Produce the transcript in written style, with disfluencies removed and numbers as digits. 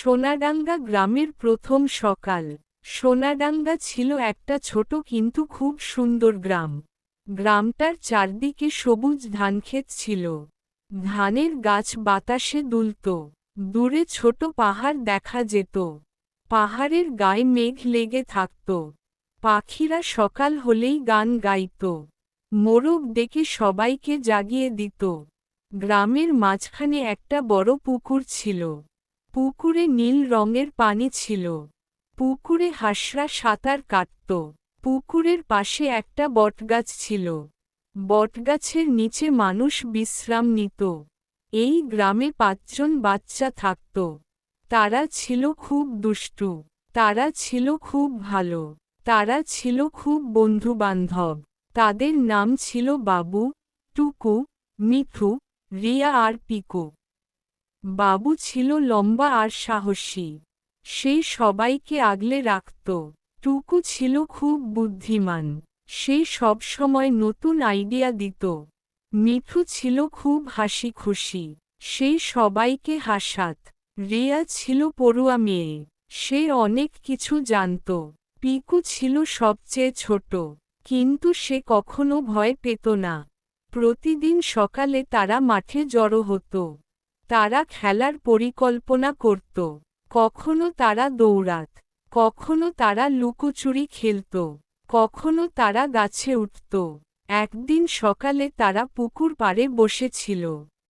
সোনাডাঙ্গা গ্রামের প্রথম সকাল। সোনাডাঙ্গা ছিল একটা ছোট কিন্তু খুব সুন্দর গ্রাম। গ্রামটার চারদিকে সবুজ ধানক্ষেত ছিল। ধানের গাছ বাতাসে দুলত। দূরে ছোট পাহাড় দেখা যেত। পাহাড়ের গায়ে মেঘ লেগে থাকত। পাখিরা সকাল হলেই গান গাইত। মোরগ ডেকে সবাইকে জাগিয়ে দিত। গ্রামের মাঝখানে একটা বড় পুকুর ছিল। পুকুরে নীল রঙের পানি ছিল। পুকুরে হাঁসরা সাঁতার কাটত। পুকুরের পাশে একটা বটগাছ ছিল। বটগাছের নিচে মানুষ বিশ্রাম নিত। এই গ্রামে ৫ জন বাচ্চা থাকত। তারা ছিল খুব দুষ্টু। তারা ছিল খুব ভালো। তারা ছিল খুব বন্ধুবান্ধব। তাদের নাম ছিল বাবু, টুকু, মিঠু, রিয়া আর পিকু। বাবু ছিল লম্বা আর সাহসী। সে সবাইকে আগলে রাখত। টুকু ছিল খুব বুদ্ধিমান। সে সবসময় নতুন আইডিয়া দিত। মিঠু ছিল খুব হাসি খুশি। সে সবাইকে হাসাত। রিয়া ছিল পড়ুয়া মেয়ে। সে অনেক কিছু জানত। পিকু ছিল সবচেয়ে ছোট। কিন্তু সে কখনো ভয় পেত না। প্রতিদিন সকালে তারা মাঠে জড়ো হতো। তারা খেলার পরিকল্পনা করত। কখনো তারা দৌড়াত। কখনো তারা লুকোচুরি খেলত। কখনো তারা গাছে উঠত। একদিন সকালে তারা পুকুর পাড়ে বসেছিল।